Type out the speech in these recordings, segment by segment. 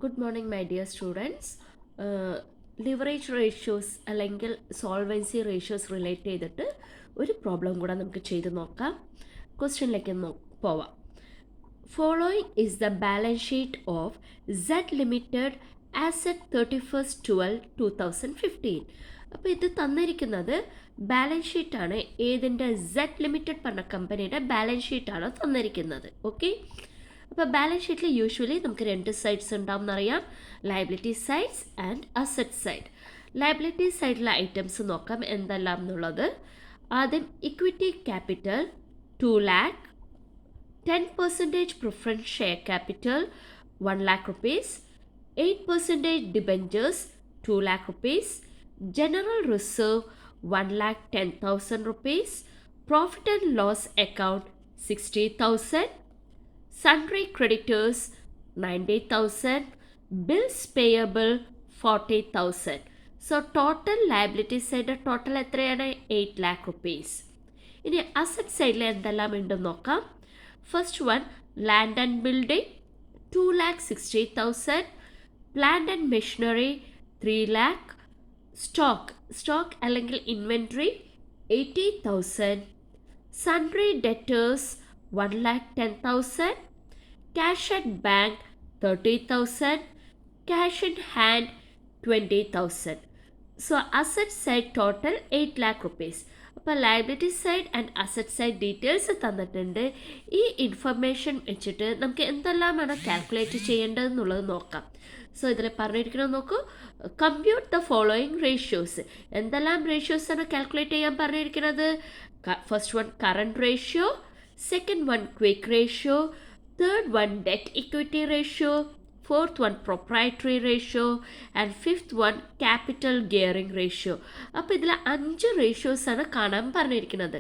Good morning my dear students. Leverage ratios അല്ലെങ്കിൽ solvency ratios relate ചെയ്തിട്ട് ഒരു problem കൂടെ നമുക്ക് ചെയ്ത് നോക്കാം. ക്വസ്റ്റ്യനിലേക്ക് പോവാം. Following is the balance sheet of Z limited as at 31/12/2015. അപ്പോൾ ഇത് തന്നിരിക്കുന്നത് ബാലൻസ് ഷീറ്റാണ്. ഏതിൻ്റെ? സെഡ് ലിമിറ്റഡ് പറഞ്ഞ കമ്പനിയുടെ ബാലൻസ് ഷീറ്റാണ് തന്നിരിക്കുന്നത്. ഓക്കെ, അപ്പോൾ ബാലൻസ് ഷീറ്റിൽ യൂഷ്വലി നമുക്ക് രണ്ട് സൈഡ്സ് ഉണ്ടാവും എന്നറിയാം, liability sides and asset side. Liability സൈഡിലെ ഐറ്റംസ് നോക്കാം എന്തെല്ലാം എന്നുള്ളത്. ആദ്യം equity capital 2 lakh, 10% preference share capital 1 lakh rupees, 8% debentures 2 lakh rupees, general reserve 1,10,000 rupees, profit and loss account 60,000, sundry creditors 90,000, bills payable 40,000. So total liability side total എത്രയാണ്? 8 lakh rupees. ഇനി asset സൈഡിൽ എന്തെല്ലാം ഉണ്ടെന്ന് നോക്കാം. First one, land and building 2,60,000, plant and machinery 3 lakh, stock അല്ലെങ്കിൽ inventory 80,000, sundry debtors 1,10,000, cash at bank 30,000, cash in hand 20,000. So asset side total 8 lakh rupees. അപ്പോൾ liability side and asset side details തന്നിട്ടുണ്ട്. ഈ information വെച്ചിട്ട് നമുക്ക് എന്തെല്ലാമാണ് calculate ചെയ്യേണ്ടതെന്നുള്ളത് നോക്കാം. So ഇതിൽ പറഞ്ഞിരിക്കുന്നത് നോക്കൂ. Compute the following ratios. എന്തെല്ലാം റേഷ്യോസാണ് കാൽക്കുലേറ്റ് ചെയ്യാൻ പറഞ്ഞിരിക്കുന്നത്? First one current ratio, second one quick ratio, third one debt equity ratio, fourth one proprietary ratio and fifth one capital gearing ratio. അപ്പോൾ ഇതിൽ 5 റേഷ്യോസാണ് കാണാൻ പറഞ്ഞിരിക്കുന്നത്.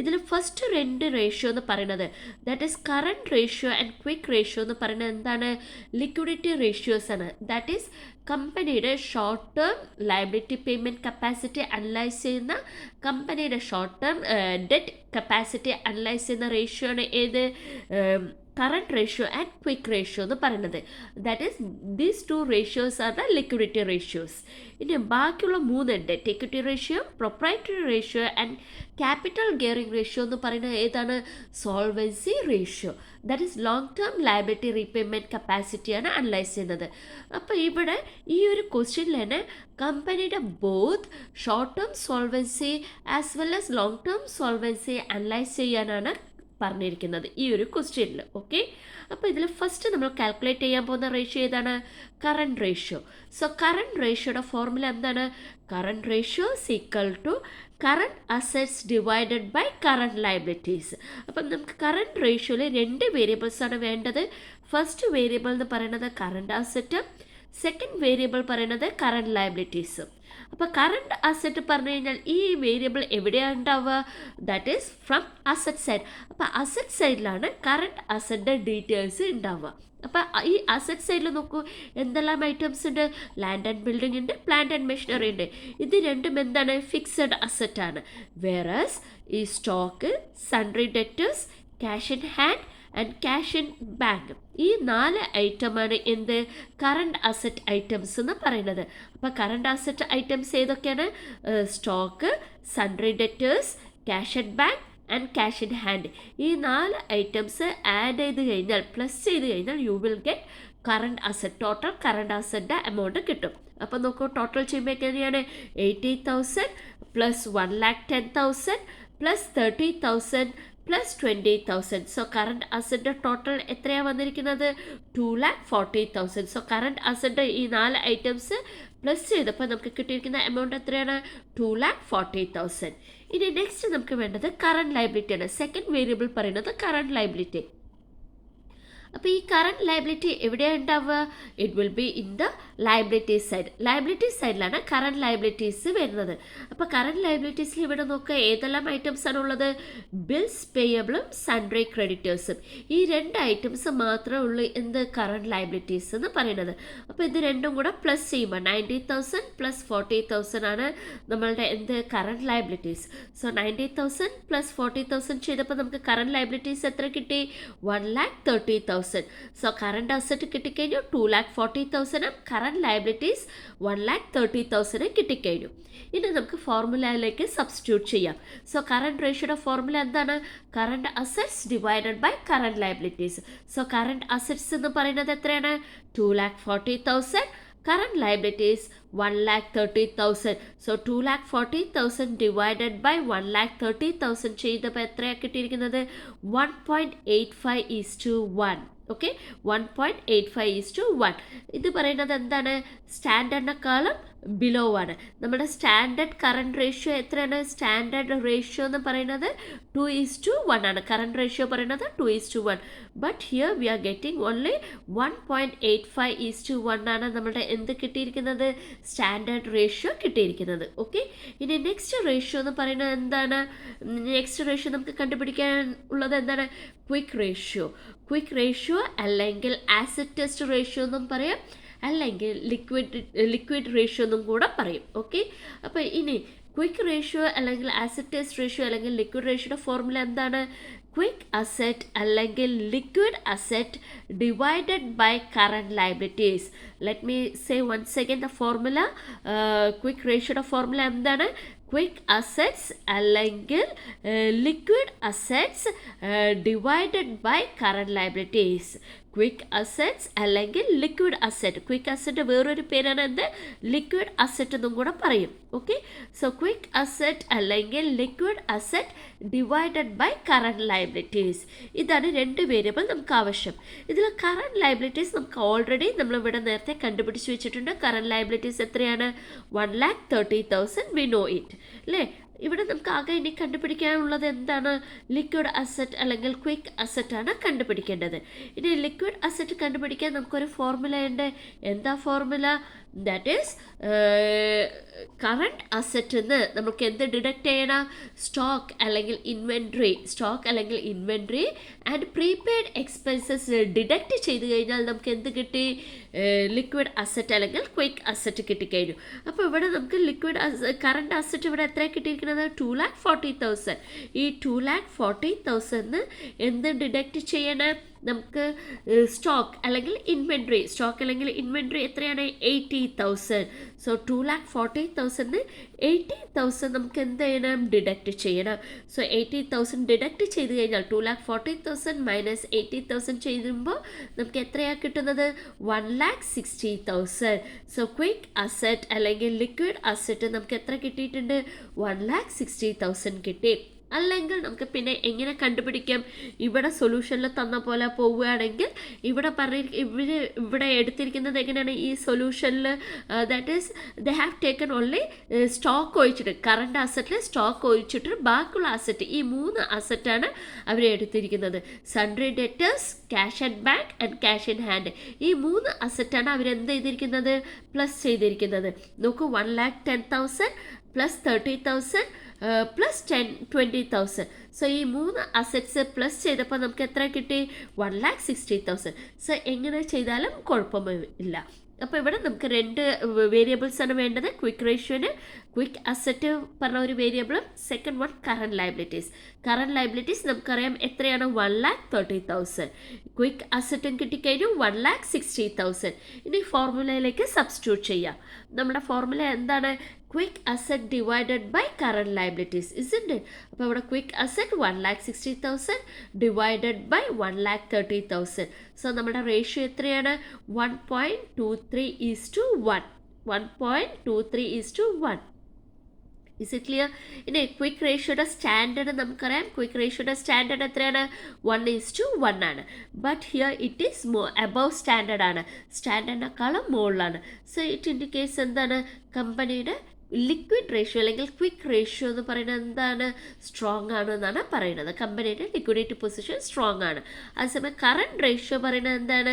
ഇതിൽ ഫസ്റ്റ് 2 റേഷ്യോ എന്ന് പറയുന്നത് that is current ratio and quick ratio എന്ന് പറയുന്നത് എന്താണ്? ലിക്വിഡിറ്റി റേഷ്യോസ് ആണ്. ദാറ്റ് ഈസ് കമ്പനിയുടെ short term liability payment capacity analyse ചെയ്യുന്ന, കമ്പനിയുടെ short term debt capacity analyse ചെയ്യുന്ന റേഷ്യോ ആണ് ഏത്? Current ratio and quick ratio എന്ന് പറയുന്നത്. That is these 2 ratios are the liquidity ratios. ഇനി ബാക്കിയുള്ള 3 debt equity ratio, proprietary ratio and capital gearing ratio എന്ന് പറയുന്നത് ഏതാണ്? Solvency ratio. That is long term liability repayment കപ്പാസിറ്റിയാണ് അനലൈസ് ചെയ്യുന്നത്. അപ്പോൾ ഇവിടെ ഈ ഒരു ക്വസ്റ്റ്യനിൽ തന്നെ കമ്പനിയുടെ both short term solvency as well as long term solvency analyse ചെയ്യാനാണ് പറഞ്ഞിരിക്കുന്നത് ഈ ഒരു ക്വസ്റ്റ്യനിൽ. ഓക്കെ, അപ്പോൾ ഇതിൽ ഫസ്റ്റ് നമ്മൾ കാൽക്കുലേറ്റ് ചെയ്യാൻ പോകുന്ന റേഷ്യോ ഏതാണ്? Current ratio. സോ കറണ്ട് റേഷ്യോയുടെ ഫോർമുല എന്താണ്? Current ratio equal to current assets divided by current liabilities. അപ്പം നമുക്ക് കറണ്ട് റേഷ്യോയിൽ 2 വേരിയബിൾസാണ് വേണ്ടത്. ഫസ്റ്റ് വേരിയബിൾ എന്ന് പറയുന്നത് കറണ്ട് അസറ്റ്, സെക്കൻഡ് വേരിയബിൾ പറയുന്നത് കറണ്ട് ലയബിലിറ്റീസ്. അപ്പോൾ കറണ്ട് അസറ്റ് പറഞ്ഞു കഴിഞ്ഞാൽ ഈ വേരിയബിൾ എവിടെയാണ് ഉണ്ടാവുക? That is from asset side. അപ്പോൾ അസറ്റ് സൈഡിലാണ് കറണ്ട് അസറ്റിൻ്റെ ഡീറ്റെയിൽസ് ഉണ്ടാവുക. അപ്പോൾ ഈ അസറ്റ് സൈഡിൽ നോക്കൂ എന്തെല്ലാം ഐറ്റംസ് ഉണ്ട്? ലാൻഡ് ആൻഡ് ബിൽഡിംഗ് ഉണ്ട്, പ്ലാന്റ് ആൻഡ് മെഷീനറി ഉണ്ട്. ഇത് രണ്ടും എന്താണ്? ഫിക്സഡ് അസറ്റാണ്. വേറസ് ഈ stock, sundry debtors, cash in hand and cash in bank, ഈ 4 ഐറ്റമാണ് എന്ത്? കറണ്ട് അസറ്റ് ഐറ്റംസ് എന്ന് പറയുന്നത്. അപ്പോൾ കറണ്ട് അസറ്റ് ഐറ്റംസ് ഏതൊക്കെയാണ്? Stock, sundry debtors, cash at bank and cash in hand. ഈ 4 ഐറ്റംസ് ആഡ് ചെയ്ത് കഴിഞ്ഞാൽ, പ്ലസ് ചെയ്ത് കഴിഞ്ഞാൽ you will get current asset. Total current അസറ്റിൻ്റെ എമൗണ്ട് കിട്ടും. അപ്പോൾ നോക്കൂ, ടോട്ടൽ ചെയ്യുമ്പോൾ എങ്ങനെയാണ്? 80,000 plus 1,10,000 plus 30,000 plus 20,000. So current asset total എത്രയാണ് വന്നിരിക്കുന്നത്? 2,40,000. സോ കറണ്ട് അസറ്റ് ഈ 4 ഐറ്റംസ് പ്ലസ് ചെയ്തപ്പോൾ നമുക്ക് കിട്ടിയിരിക്കുന്ന എമൗണ്ട് എത്രയാണ്? 2,40,000. ഇനി നെക്സ്റ്റ് നമുക്ക് വേണ്ടത് കറണ്ട് ലയബിലിറ്റിയാണ്. സെക്കൻഡ് വേരിയബിൾ പറയുന്നത് കറണ്ട് ലയബിലിറ്റി. അപ്പോൾ ഈ കറണ്ട് ലയബിലിറ്റി എവിടെയാണ് ഉണ്ടാവുക? It will be in the liability side. Liability സൈഡിലാണ് കറണ്ട് ലയബിലിറ്റീസ് വരുന്നത്. അപ്പോൾ കറണ്ട് ലയബിലിറ്റീസിൽ ഇവിടെ നോക്കുക ഏതെല്ലാം ഐറ്റംസ് ആണുള്ളത്? ബിൽസ് പേയബിളും സൺട്രി ക്രെഡിറ്റേഴ്സും. ഈ 2 ഐറ്റംസ് മാത്രമേ ഉള്ളൂ എന്ത്? കറണ്ട് ലയബിലിറ്റീസ് എന്ന് പറയുന്നത്. അപ്പോൾ ഇത് രണ്ടും കൂടെ പ്ലസ് ചെയ്യുമ്പോൾ 90,000 പ്ലസ് 40,000 ആണ് നമ്മളുടെ എന്ത്? Current liabilities. സോ 90,000 പ്ലസ് 40,000 ചെയ്തപ്പോൾ നമുക്ക് കറണ്ട് ലയബിലിറ്റീസ് എത്ര കിട്ടി? 1,30,000. 30,000. സോ കറണ്ട് അസറ്റ് കിട്ടിക്കഴിഞ്ഞു 2,40,000, കറണ്ട് ലയബിലിറ്റീസ് 1,30,000 കിട്ടിക്കഴിഞ്ഞു. ഇനി നമുക്ക് ഫോർമുലയിലേക്ക് സബ്സ്റ്റിറ്റ്യൂട്ട് ചെയ്യാം. സോ കറണ്ട് റേഷ്യോയുടെ ഫോർമുല എന്താണ്? Current assets divided by current liabilities. So current assets എന്ന് പറയുന്നത് എത്രയാണ്? 2,40,000. Current liabilities 1,30,000. So 2,40,000 divided by 1,30,000 ചെയ്തപ്പോൾ എത്രയാണ് കിട്ടിയിരിക്കുന്നത്? 1.85:1. ഓക്കെ, 1.85:1. ഇത് പറയുന്നത് എന്താണ്? സ്റ്റാൻഡേർഡിനെക്കാളും ബിലോ ആണ്. നമ്മുടെ സ്റ്റാൻഡേർഡ് കറണ്ട് റേഷ്യോ എത്രയാണ്? സ്റ്റാൻഡേർഡ് റേഷ്യോ എന്ന് പറയുന്നത് 2:1 ആണ്. കറണ്ട് റേഷ്യോ പറയുന്നത് 2:1. But here we are getting only 1.85:1 ആണ് നമ്മുടെ എന്ത് കിട്ടിയിരിക്കുന്നത്? സ്റ്റാൻഡേർഡ് റേഷ്യോ കിട്ടിയിരിക്കുന്നത്. ഓക്കെ, ഇനി നെക്സ്റ്റ് റേഷ്യോ എന്ന് പറയുന്നത് എന്താണ്? നെക്സ്റ്റ് റേഷ്യോ നമുക്ക് കണ്ടുപിടിക്കാൻ ഉള്ളത് എന്താണ്? Quick ratio. ക്വിക്ക് റേഷ്യോ അല്ലെങ്കിൽ ആസിഡ് ടെസ്റ്റ് റേഷ്യോ എന്നും പറയാം, അല്ലെങ്കിൽ ലിക്വിഡ് റേഷ്യോ എന്നും കൂടെ പറയും. ഓക്കെ, അപ്പോൾ ഇനി ക്വിക്ക് റേഷ്യോ അല്ലെങ്കിൽ ആസിഡ് ടെസ്റ്റ് റേഷ്യോ അല്ലെങ്കിൽ ലിക്വിഡ് റേഷ്യോയുടെ ഫോർമുല എന്താണ്? ക്വിക്ക് അസറ്റ് അല്ലെങ്കിൽ liquid asset divided by current liabilities. Let me say once again the formula. Quick റേഷ്യോയുടെ ഫോർമുല എന്താണ്? ക്വിക്ക് അസറ്റ്സ് അല്ലെങ്കിൽ liquid assets divided by current liabilities. Quick assets അല്ലെങ്കിൽ liquid asset. Quick asset വേറൊരു പേരാണ് എന്ത്? Liquid asset എന്നും കൂടെ പറയും. ഓക്കെ, സോ ക്വിക്ക് അസറ്റ് അല്ലെങ്കിൽ liquid asset divided by current liabilities. ഇതാണ് രണ്ട് വേരിയബിൾ നമുക്ക് ആവശ്യം. ഇതിൽ കറണ്ട് ലയബിലിറ്റീസ് നമുക്ക് ഓൾറെഡി നമ്മളിവിടെ നേരത്തെ കണ്ടുപിടിച്ച് വെച്ചിട്ടുണ്ട്. കറണ്ട് ലയബിലിറ്റീസ് എത്രയാണ്? 1,30,000. വി നോ ഇറ്റ് അല്ലേ? ഇവിടെ നമുക്ക് ആകെ ഇനി കണ്ടുപിടിക്കാനുള്ളത് എന്താണ്? ലിക്വിഡ് അസറ്റ് അല്ലെങ്കിൽ ക്വിക്ക് അസറ്റ് ആണ് കണ്ടുപിടിക്കേണ്ടത്. ഇനി ലിക്വിഡ് അസറ്റ് കണ്ടുപിടിക്കാൻ നമുക്കൊരു ഫോർമുല ഉണ്ട്. എന്താ ഫോർമുല? ദാറ്റ് ഈസ് കറണ്ട് അസറ്റിന്ന് നമുക്ക് എന്ത് ഡിഡക്റ്റ് ചെയ്യണം? സ്റ്റോക്ക് അല്ലെങ്കിൽ ഇൻവെൻട്രി. സ്റ്റോക്ക് അല്ലെങ്കിൽ inventory and prepaid expenses deduct ചെയ്ത് കഴിഞ്ഞാൽ നമുക്ക് എന്ത് കിട്ടി? ലിക്വിഡ് അസറ്റ് അല്ലെങ്കിൽ ക്വിക്ക് അസറ്റ് കിട്ടിക്കഴിഞ്ഞു. അപ്പോൾ ഇവിടെ നമുക്ക് കറണ്ട് അസറ്റ് ഇവിടെ എത്ര കിട്ടിയിരിക്കുന്നത്? 2,40,000. ഈ 2,40,000 എന്ത് ഡിഡക്റ്റ് ചെയ്യണം? നമുക്ക് സ്റ്റോക്ക് അല്ലെങ്കിൽ ഇൻവെൻട്രി. സ്റ്റോക്ക് അല്ലെങ്കിൽ ഇൻവെൻട്രി എത്രയാണ്? 80,000. സോ 2,40,000 80,000 നമുക്ക് എന്ത് ചെയ്യണം? ഡിഡക്റ്റ് ചെയ്യണം. സോ 80,000 ഡിഡക്റ്റ് ചെയ്ത് കഴിഞ്ഞാൽ 2,40,000 മൈനസ് 80,000 ചെയ്യുമ്പോൾ നമുക്ക് എത്രയാണ് കിട്ടുന്നത്? 1,60,000. സോ ക്വിക്ക് അസറ്റ് അല്ലെങ്കിൽ ലിക്വിഡ് അസറ്റ് നമുക്ക് എത്ര കിട്ടിയിട്ടുണ്ട്? 1,60,000 കിട്ടി. അല്ലെങ്കിൽ നമുക്ക് പിന്നെ എങ്ങനെ കണ്ടുപിടിക്കാം? ഇവിടെ സൊല്യൂഷനിൽ തന്ന പോലെ പോവുകയാണെങ്കിൽ ഇവിടെ എടുത്തിരിക്കുന്നത് എങ്ങനെയാണ്? ഈ സൊല്യൂഷനിൽ that is they have taken only stock ഒഴിച്ചിട്ട്, കറണ്ട് അസറ്റിൽ സ്റ്റോക്ക് ഒഴിച്ചിട്ട് ബാക്കിയുള്ള അസറ്റ്, ഈ 3 അസറ്റാണ് അവർ എടുത്തിരിക്കുന്നത്. Sundry debtors, cash at bank and cash in hand. ഈ 3 അസറ്റാണ് അവരെന്ത് ചെയ്തിരിക്കുന്നത്? പ്ലസ് ചെയ്തിരിക്കുന്നത്. നോക്കൂ, 1,10,000 പ്ലസ് 30,000 പ്ലസ് 20,000. സോ ഈ 3 അസറ്റ്സ് പ്ലസ് ചെയ്തപ്പോൾ നമുക്ക് എത്ര കിട്ടി? 1,60,000. സോ എങ്ങനെ ചെയ്താലും കുഴപ്പമില്ല. അപ്പോൾ ഇവിടെ നമുക്ക് 2 വേരിയബിൾസാണ് വേണ്ടത്. ക്വിക്ക് റേഷ്യോന് ക്വിക്ക് അസറ്റ് പറഞ്ഞ ഒരു വേരിയബിളും second one current liabilities. Current liabilities നമുക്കറിയാം എത്രയാണ്? 1,30,000. ക്വിക്ക് അസറ്റും കിട്ടിക്കഴിഞ്ഞു 1,60,000. ഇനി ഫോർമുലയിലേക്ക് സബ്സ്റ്റിറ്റ്യൂട്ട് ചെയ്യാം. നമ്മുടെ ഫോർമുല എന്താണ്? Quick asset divided by current liabilities, isn't it? അപ്പോൾ ഇവിടെ quick asset 1,60,000 divided by 1,30,000. So നമ്മുടെ റേഷ്യോ എത്രയാണ്? 1.23:1. 1.23:1. Is it clear? ഇനി ക്വിക്ക് റേഷ്യോയുടെ സ്റ്റാൻഡേർഡ് നമുക്കറിയാം. ക്വിക്ക് റേഷ്യോയുടെ സ്റ്റാൻഡേർഡ് എത്രയാണ്? 1:1 ആണ്. But here it is above standard ആണ്. സ്റ്റാൻഡേർഡിനേക്കാളും മുകളിലാണ്. സോ ഇറ്റ് ഇൻഡിക്കേറ്റ്സ് എന്താണ്? കമ്പനിയുടെ ലിക്വിഡ് റേഷ്യോ അല്ലെങ്കിൽ ക്വിക്ക് റേഷ്യോ എന്ന് പറയുന്നത് എന്താണ്? സ്ട്രോങ് ആണ് എന്നാണ് പറയുന്നത്. കമ്പനിയുടെ ലിക്വിഡിറ്റി പൊസിഷൻ സ്ട്രോങ് ആണ്. അതേസമയം കറണ്ട് റേഷ്യോ പറയുന്നത് എന്താണ്?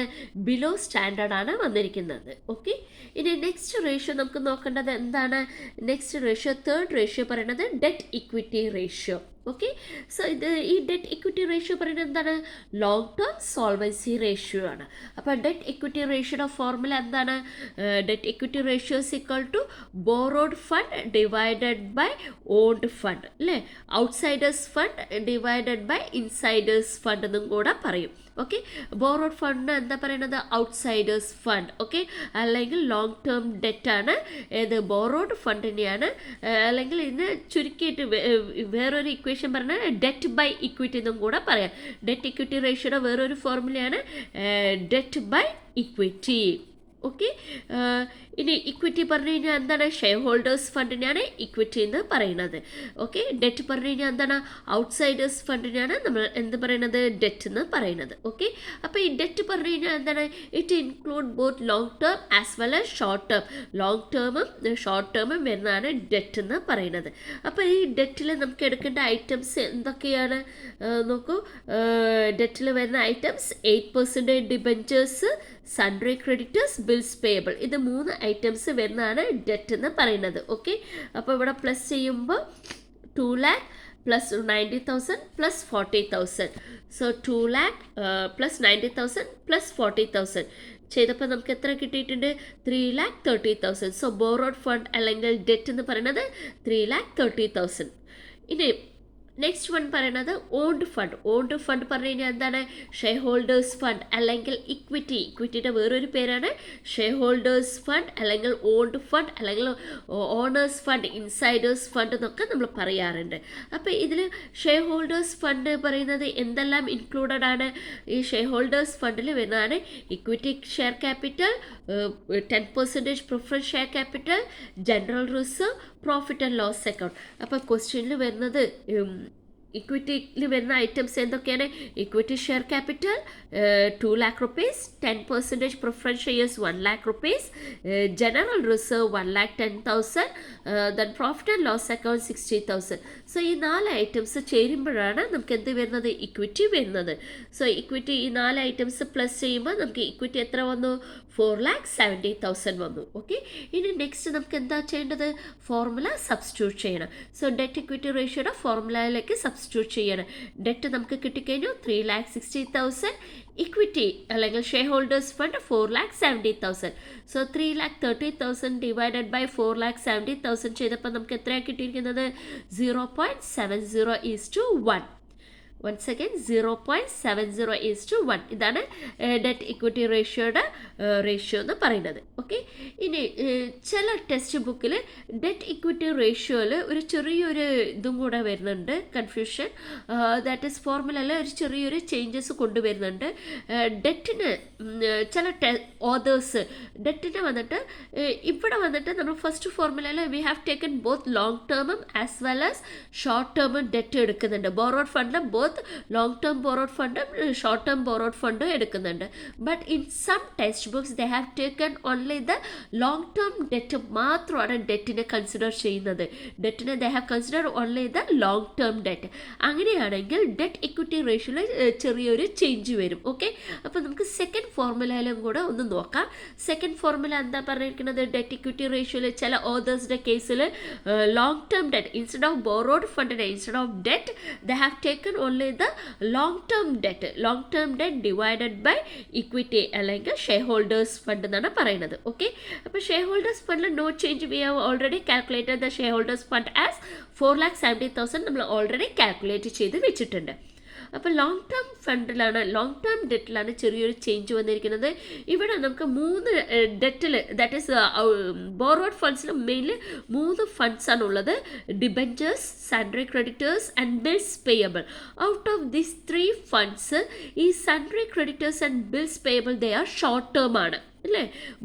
ബിലോ സ്റ്റാൻഡേർഡ് ആണ് വന്നിരിക്കുന്നത്. ഓക്കെ, ഇനി നെക്സ്റ്റ് റേഷ്യോ നമുക്ക് നോക്കേണ്ടത് എന്താണ്? നെക്സ്റ്റ് റേഷ്യോ, തേർഡ് റേഷ്യോ പറയുന്നത് debt equity ratio. Okay, so ഈ ഡെറ്റ് ഇക്വിറ്റി റേഷ്യോ പറയുന്നത് എന്താണ്? ലോങ് ടേം സോൾവൻസി റേഷ്യോ ആണ്. അപ്പോൾ ഡെറ്റ് ഇക്വിറ്റി റേഷ്യോയുടെ ഫോർമുല എന്താണ്? Debt equity ratio is equal to borrowed fund divided by owned fund അല്ലേ? Outsiders fund divided by insiders fund എന്നും കൂടെ പറയും. ഓക്കെ. ബോറോഡ് ഫണ്ട് എന്താ പറയുന്നത്, ഔട്ട്സൈഡേഴ്സ് ഫണ്ട്. ഓക്കെ, അല്ലെങ്കിൽ ലോങ് ടേം ഡെറ്റാണ് ഏത് ബോറോഡ് ഫണ്ടിനെയാണ്. അല്ലെങ്കിൽ ഇതിന് ചുരുക്കിയിട്ട് വേറൊരു ഇക്വേഷൻ പറഞ്ഞാൽ ഡെറ്റ് ബൈ ഇക്വിറ്റി എന്നും കൂടെ പറയാം. ഡെറ്റ് ഇക്വിറ്റി റേഷ്യോയുടെ വേറൊരു ഫോർമുലയാണ് ഡെറ്റ് ബൈ ഇക്വിറ്റി. ഓക്കെ. ഇനി ഇക്വിറ്റി പറഞ്ഞു കഴിഞ്ഞാൽ എന്താണ്, ഷെയർ ഹോൾഡേഴ്സ് ഫണ്ടിനെയാണ് ഇക്വിറ്റി എന്ന് പറയുന്നത്. ഓക്കെ. ഡെറ്റ് പറഞ്ഞു കഴിഞ്ഞാൽ എന്താണ്, ഔട്ട്സൈഡേഴ്സ് ഫണ്ടിനെയാണ് നമ്മൾ എന്ത് പറയുന്നത്, ഡെറ്റ് എന്ന് പറയുന്നത്. ഓക്കെ. അപ്പോൾ ഈ ഡെറ്റ് പറഞ്ഞു കഴിഞ്ഞാൽ എന്താണ്, it include both long term as well as short term. Long ടേമും ഷോർട്ട് ടേമും വരുന്നതാണ് ഡെറ്റ് എന്ന് പറയുന്നത്. അപ്പോൾ ഈ ഡെറ്റിൽ നമുക്ക് എടുക്കേണ്ട ഐറ്റംസ് എന്തൊക്കെയാണ് നോക്കൂ. ഡെറ്റിൽ വരുന്ന items 8% debentures, sundry creditors, bills payable. ഇത് 3 ഐറ്റംസ് വരുന്നതാണ് ഡെറ്റ് എന്ന് പറയുന്നത്. ഓക്കെ. അപ്പോൾ ഇവിടെ പ്ലസ് ചെയ്യുമ്പോൾ 2 lakh plus 90,000 plus 40,000. So 2 lakh plus 90,000 plus 40,000 ചെയ്തപ്പോൾ നമുക്ക് എത്ര കിട്ടിയിട്ടുണ്ട്, 3,30,000. സോ ബോറോഡ് ഫണ്ട് അല്ലെങ്കിൽ ഡെറ്റ് എന്ന് പറയുന്നത് 3,30,000. ഇനി നെക്സ്റ്റ് വൺ പറയുന്നത് ഓൺഡ് ഫണ്ട്. ഓൺഡ് ഫണ്ട് പറഞ്ഞു കഴിഞ്ഞാൽ എന്താണ്, ഷെയർ ഹോൾഡേഴ്സ് ഫണ്ട് അല്ലെങ്കിൽ ഇക്വിറ്റി. ഇക്വിറ്റിയുടെ വേറൊരു പേരാണ് ഷെയർ ഹോൾഡേഴ്സ് ഫണ്ട് അല്ലെങ്കിൽ ഓൺഡ് ഫണ്ട് അല്ലെങ്കിൽ ഓണേഴ്സ് ഫണ്ട്, ഇൻസൈഡേഴ്സ് ഫണ്ട് എന്നൊക്കെ നമ്മൾ പറയാറുണ്ട്. അപ്പോൾ ഇതിൽ ഷെയർ ഹോൾഡേഴ്സ് ഫണ്ട് പറയുന്നത് എന്തെല്ലാം ഇൻക്ലൂഡഡ് ആണ്, ഈ ഷെയർ ഹോൾഡേഴ്സ് ഫണ്ടിൽ വരുന്നതാണ് equity share capital, 10% preference share capital, general reserve, profit and loss account. അപ്പോൾ ക്വസ്റ്റ്യനിൽ വരുന്നത് ഇക്വിറ്റിയിൽ വരുന്ന ഐറ്റംസ് എന്തൊക്കെയാണ്, equity share capital 2 lakh rupees, 10% preference shares 1 lakh rupees, general reserve 1,10,000, then profit and loss account 60,000. So ഈ 4 items ചേരുമ്പോഴാണ് നമുക്ക് എന്ത് വരുന്നത്, ഇക്വിറ്റി വരുന്നത്. സോ ഇക്വിറ്റി ഈ 4 ഐറ്റംസ് പ്ലസ് ചെയ്യുമ്പോൾ നമുക്ക് ഇക്വിറ്റി എത്ര വന്നു, 4,70,000 വന്നു. ഓക്കെ. ഇനി നെക്സ്റ്റ് നമുക്ക് എന്താ ചെയ്യേണ്ടത്, ഫോർമുല സബ്സ്റ്റിറ്റ്യൂട്ട് ചെയ്യണം. സോ ഡെറ്റ് ഇക്വിറ്റി റേഷ്യോയുടെ ഫോർമുലയിലേക്ക് സബ്സ്റ്റിറ്റ്യൂട്ട് ചെയ്യണം. ഡെറ്റ് നമുക്ക് കിട്ടിക്കഴിഞ്ഞു 3,60,000, ഇക്വിറ്റി അല്ലെങ്കിൽ share holders fund 4,70,000. So 3,30,000 divided by 4,70,000 ചെയ്തപ്പോൾ നമുക്ക് എത്രയാണ് കിട്ടിയിരിക്കുന്നത്, 0.70:1. once again 0.70:1. ഇതാണ് ഡെറ്റ് ഇക്വിറ്റി റേഷ്യോയുടെ റേഷ്യോ എന്ന് പറയുന്നത്. ഓക്കെ. ഇനി ചില ടെക്സ്റ്റ് ബുക്കിൽ ഡെറ്റ് ഇക്വിറ്റി റേഷ്യോയിൽ ഒരു ചെറിയൊരു ഇതും കൂടെ വരുന്നുണ്ട്, കൺഫ്യൂഷൻ. ദാറ്റ് ഈസ് ഫോർമുലയിൽ ഒരു ചെറിയൊരു ചേഞ്ചസ് കൊണ്ടുവരുന്നുണ്ട്. ഡെറ്റിന് ചില ഓതേഴ്സ് ഡെറ്റിന് വന്നിട്ട് ഇവിടെ വന്നിട്ട് നമ്മൾ ഫസ്റ്റ് ഫോർമുലയിൽ we have taken both long ടേമും ആസ് വെൽ ആസ് ഷോർട്ട് ടേമും ഡെറ്റ് എടുക്കുന്നുണ്ട്. Borrowed fund both long term borrowed ഫണ്ടും ഷോർട്ട് ടേം ബോറോഡ് ഫണ്ടും എടുക്കുന്നുണ്ട്. But in some text books they have taken only the long term debt മാത്രമാണ് ഡെറ്റിനെ consider ചെയ്യുന്നത്. ഡെറ്റിനെ they have consider only the long term debt. അങ്ങനെയാണെങ്കിൽ debt equity റേഷ്യോയിൽ ചെറിയൊരു ചേഞ്ച് വരും. ഓക്കെ. അപ്പോൾ നമുക്ക് സെക്കൻഡ് ഫോർമുലയിലും കൂടെ ഒന്ന് നോക്കാം. സെക്കൻഡ് ഫോർമുല എന്താ പറഞ്ഞിരിക്കുന്നത്, ഡെറ്റ് ഇക്വിറ്റി റേഷ്യോയിൽ ചില ഓതേഴ്സിൻ്റെ കേസിൽ long term debt instead of borrowed ഫണ്ടിനെ instead of debt they have taken only the long term debt divided by equity അല്ലെങ്കിൽ ഷെയർ ഹോൾഡേഴ്സ് ഫണ്ട് എന്നാണ് പറയുന്നത്. ഓക്കെ. അപ്പോൾ ഷെയർ ഹോൾഡേഴ്സ് ഫണ്ടിൽ no change. We have already calculated the share holders fund as 4,70,000 നമ്മൾ already calculate ചെയ്ത് വെച്ചിട്ടുണ്ട്. അപ്പോൾ long term ഫണ്ടിലാണ്, ലോങ് ടേം ഡെറ്റിലാണ് ചെറിയൊരു ചേഞ്ച് വന്നിരിക്കുന്നത്. ഇവിടെ നമുക്ക് 3 ഡെറ്റിൽ ദാറ്റ് ഈസ് ബോറോഡ് ഫണ്ട്സിൽ മെയിൻലി 3 ഫണ്ട്സാണ് ഉള്ളത്, debentures, sundry creditors and bills payable. Out of these 3 funds ഈ sundry creditors and bills payable they are short term ആണ് അല്ലേ.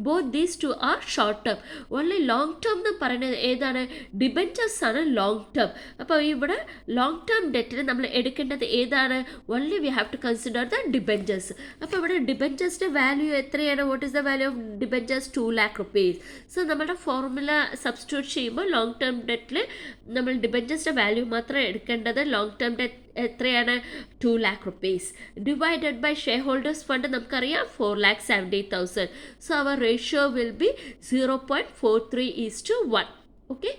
Both these 2 are short term. Only long term എന്ന് പറയുന്നത് ഏതാണ്, debentures ആണ് long term. അപ്പോൾ ഇവിടെ ലോങ് ടേം ഡെറ്റിന് നമ്മൾ എടുക്കേണ്ടത് ഏതാണ്, only we have to consider the debentures. അപ്പോൾ ഇവിടെ ഡിബഞ്ചേഴ്സിൻ്റെ വാല്യൂ എത്രയാണ്, what is the value of debentures, 2 lakh rupees. So നമ്മുടെ ഫോർമുല സബ്സ്റ്റിറ്റ്യൂട്ട് ചെയ്യുമ്പോൾ ലോങ് ടേം ഡെറ്റിൽ നമ്മൾ ഡിബഞ്ചേഴ്സിൻ്റെ വാല്യൂ മാത്രം എടുക്കേണ്ടത്. ലോങ് ടേം ഡെറ്റ് എത്രയാണ്, 2 lakh rupees divided by share holders fund നമുക്കറിയാം 4,70,000. So our ratio will be 0.43:1. Okay.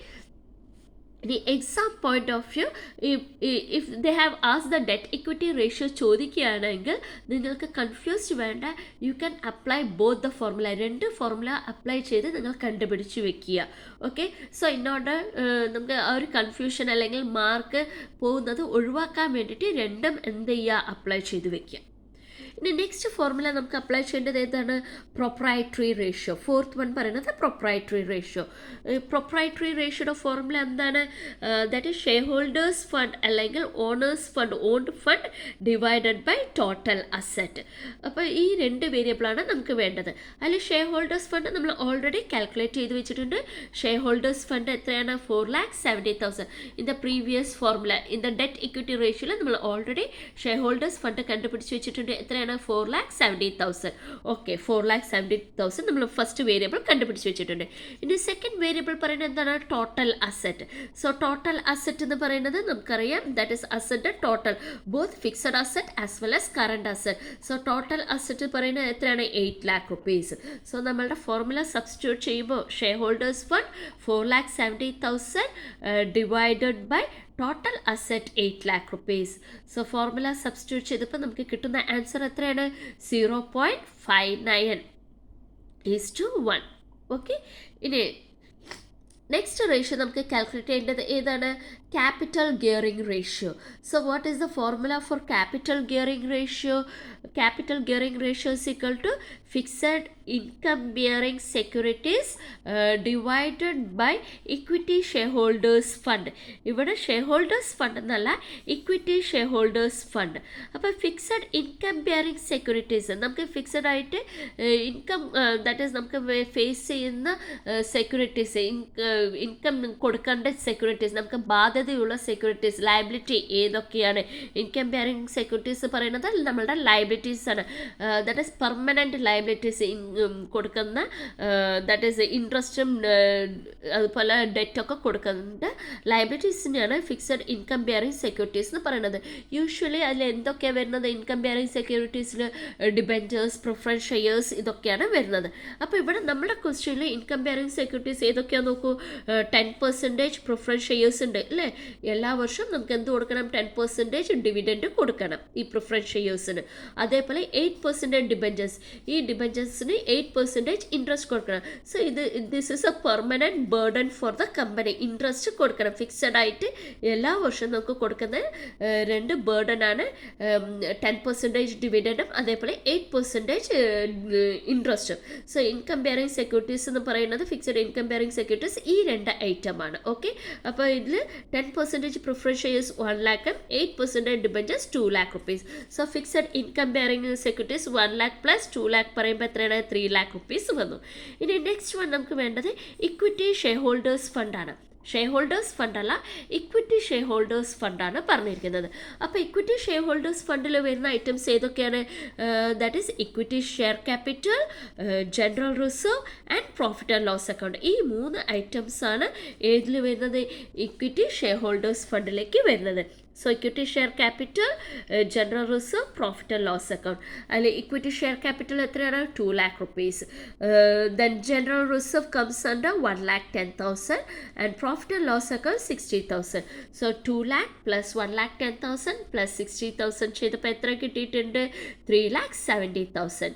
ഇനി exam point of view, if they have as the debt equity ratio ചോദിക്കുകയാണെങ്കിൽ നിങ്ങൾക്ക് കൺഫ്യൂസ്ഡ് വേണ്ട. You can apply both the formula. 2 formula apply ചെയ്ത് നിങ്ങൾ കണ്ടുപിടിച്ച് വെക്കുക. Okay. So ഇന്നോർഡർ നമുക്ക് ആ ഒരു കൺഫ്യൂഷൻ അല്ലെങ്കിൽ മാർക്ക് പോകുന്നത് ഒഴിവാക്കാൻ വേണ്ടിയിട്ട് 2ഉം എന്ത് ചെയ്യുക, അപ്ലൈ ചെയ്ത് വെക്കുക. ഇനി നെക്സ്റ്റ് ഫോർമുല നമുക്ക് അപ്ലൈ ചെയ്യേണ്ടത് ഏതാണ്? Proprietary ratio. ഫോർത്ത് വൺ പറയുന്നത് പ്രൊപ്രൈറ്ററി റേഷ്യോ. പ്രൊപ്രൈറ്ററി റേഷ്യോയുടെ ഫോർമുല എന്താണ്? That is share holders fund അല്ലെങ്കിൽ owners fund, owned fund divided by total asset. അപ്പോൾ ഈ രണ്ട് വേരിയബിളാണ് നമുക്ക് വേണ്ടത്. അതിൽ ഷെയർ ഹോൾഡേഴ്സ് ഫണ്ട് നമ്മൾ ഓൾറെഡി കാൽക്കുലേറ്റ് ചെയ്ത് വെച്ചിട്ടുണ്ട്. ഷെയർ ഹോൾഡേഴ്സ് ഫണ്ട് എത്രയാണ്? 4,70,000. In the previous formula in the debt equity റേഷ്യോയിൽ നമ്മൾ ഓൾറെഡി ഷെയർ ഹോൾഡേഴ്സ് ഫണ്ട് കണ്ടുപിടിച്ച് വെച്ചിട്ടുണ്ട്. എത്രയാണ്? 4,70,000. ഓക്കെ, 4,70,000 നമ്മൾ ഫസ്റ്റ് വേരിയബിൾ കണ്ടുപിടിച്ച് വെച്ചിട്ടുണ്ട്. ഇനി സെക്കൻഡ് വേരിയബിൾ പറയുന്നത് എന്താണ്? Total asset. So total asset എന്ന് പറയുന്നത് നമുക്കറിയാം, that is asset total, both fixed asset as well as current asset. So total asset പറയുന്നത് എത്രയാണ്? 8 lakh rupees. സോ നമ്മളുടെ ഫോർമുല സബ്സ്റ്റിറ്റ്യൂട്ട് ചെയ്യുമ്പോൾ share holders fund 4,70,000 divided by total asset 8 lakh rupees. So formula substitute ചെയ്തപ്പോൾ നമുക്ക് കിട്ടുന്ന answer എത്രയാണ്? 0.59:1. Okay, ഇനി next ratio നമുക്ക് കാൽക്കുലേറ്റ് ചെയ്യേണ്ടത് ഏതാണ്? Capital gearing ratio. So what is the formula for capital gearing ratio? Capital gearing ratio is equal to fixed income bearing securities divided by equity shareholders fund. ഇവിടെ shareholders fund എന്നല്ല, equity shareholders fund. അപ്പോൾ fixed income bearing securities നമുക്ക് fixed ആയിട്ട് income, that is നമുക്ക് face ചെയ്യുന്ന securities, income കൊടുക്കേണ്ട securities, നമുക്ക് ബാധ്യതയുള്ള സെക്യൂരിറ്റീസ്, ലയബിലിറ്റി ഏതൊക്കെയാണ്? ഇൻകം ബിയറിംഗ് സെക്യൂരിറ്റീസ് പറയുന്നത് നമ്മളുടെ ലയബിലിറ്റീസ് ആണ്. ദാറ്റ് ഈസ് പെർമനൻറ്റ് ലയബിലിറ്റീസ് കൊടുക്കുന്ന, ദാറ്റ് ഈസ് ഇൻട്രസ്റ്റും അതുപോലെ ഡെറ്റൊക്കെ കൊടുക്കുന്ന ലയബിലിറ്റീസിനെയാണ് ഫിക്സഡ് ഇൻകം ബിയറിംഗ് സെക്യൂരിറ്റീസ് എന്ന് പറയുന്നത്. യൂഷ്വലി അതിൽ എന്തൊക്കെയാണ് വരുന്നത്? ഇൻകം ബിയറിംഗ് സെക്യൂരിറ്റീസിൽ ഡിബെഞ്ചേഴ്സ്, പ്രിഫറൻസ് ഷെയർസ് ഇതൊക്കെയാണ് വരുന്നത്. അപ്പോൾ ഇവിടെ നമ്മുടെ ക്വസ്റ്റ്യനിൽ ഇൻകം ബിയറിംഗ് സെക്യൂരിറ്റീസ് ഏതൊക്കെയാണെന്ന് നോക്കൂ. 10% പ്രിഫറൻസ് ഷെയർസ് ഉണ്ട് അല്ലേ? എല്ലാ വർഷവും നമുക്ക് എന്ത് കൊടുക്കണം? 10% ഡിവിഡൻഡ് കൊടുക്കണം ഈ പ്രിഫറൻസ് ഷെയർസിന്. അതേപോലെ 8% ഡിബെഞ്ചേഴ്സ്, ഈ ഡിബെഞ്ചേഴ്സിന് 8% ഇൻട്രസ്റ്റ് കൊടുക്കണം. So this is A permanent burden for the company. Interest കൊടുക്കണം ഫിക്സഡ് ആയിട്ട് എല്ലാ വർഷവും നമുക്ക് കൊടുക്കുന്ന രണ്ട് ബേർഡനാണ്. 10% ഡിവിഡൻഡും അതേപോലെ 8% ഇൻട്രസ്റ്റും. സോ ഇൻകം ബിയറിംഗ് സെക്യൂരിറ്റീസ് എന്ന് പറയുന്നത്, ഫിക്സഡ് ഇൻകം ബിയറിംഗ് സെക്യൂരിറ്റീസ് ഈ രണ്ട് ഐറ്റമാണ്. ഓക്കെ, അപ്പോൾ ഇതിൽ 10% preference shares 1 lakh, 8% debentures 2 lakh rupees. So fixed income bearing securities 1 lakh plus 2 lakh പറയുമ്പോൾ എത്രയാണ്? 3 lakh rupees വന്നു. ഇനി നെക്സ്റ്റ് വൺ നമുക്ക് വേണ്ടത് ഇക്വിറ്റി ഷെയർ ഹോൾഡേഴ്സ് ഫണ്ടാണ്. ഷെയർ ഹോൾഡേഴ്സ് ഫണ്ടല്ല, ഇക്വിറ്റി ഷെയർ ഹോൾഡേഴ്സ് ഫണ്ടാണ് പറഞ്ഞിരിക്കുന്നത്. അപ്പോൾ ഇക്വിറ്റി ഷെയർ ഹോൾഡേഴ്സ് ഫണ്ടിൽ വരുന്ന ഐറ്റംസ് ഏതൊക്കെയാണ്? That is equity share capital, general reserve and profit and loss account. ഈ 3 ഐറ്റംസാണ് ഏതിൽ വരുന്നത്? ഇക്വിറ്റി ഷെയർ ഹോൾഡേഴ്സ് ഫണ്ടിലേക്ക് വരുന്നത്. So equity share capital, general reserve, profit and loss account. അതിൽ ഇക്വിറ്റി ഷെയർ ക്യാപിറ്റൽ എത്രയാണ്? 2 lakh rupees. Then general reserve comes under 1,10,000 and profit and loss account 60,000. So 2 lakh plus 1,10,000 plus 60,000 ചെയ്തപ്പോൾ എത്ര കിട്ടിയിട്ടുണ്ട്? 3,70,000.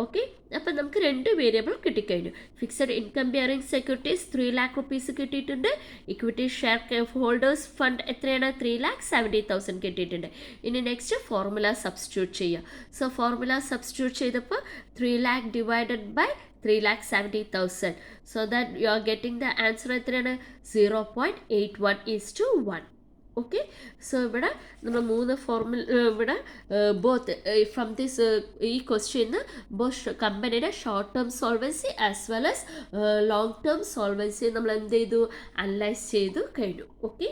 Okay, അപ്പം നമുക്ക് രണ്ട് വേരിയബിൾ കിട്ടിക്കഴിഞ്ഞു. Fixed income bearing securities 3 lakh rupees കിട്ടിയിട്ടുണ്ട്. ഇക്വിറ്റി ഷെയർ ഹോൾഡേഴ്സ് ഫണ്ട് എത്രയാണ്? 3,70,000 കിട്ടിയിട്ടുണ്ട്. ഇനി നെക്സ്റ്റ് ഫോർമുല സബ്സ്റ്റിറ്റ്യൂട്ട് ചെയ്യുക. സോ ഫോർമുല സബ്സ്റ്റിറ്റ്യൂട്ട് ചെയ്തപ്പോൾ 3 lakh divided by 3,70,000. So that you are getting the answer എത്രയാണ്? 0.81:1. ഓക്കെ, സോ ഇവിടെ നമ്മൾ 3 ഫോർമുല ഇവിടെ ബോത്ത് ഫ്രം ദിസ് ഈ ക്വസ്റ്റ്യന് ബോത്ത് കമ്പനിയുടെ short term solvency as well as long term solvency നമ്മൾ എന്ത് ചെയ്തു? അനലൈസ് ചെയ്തു കഴിഞ്ഞു. ഓക്കെ.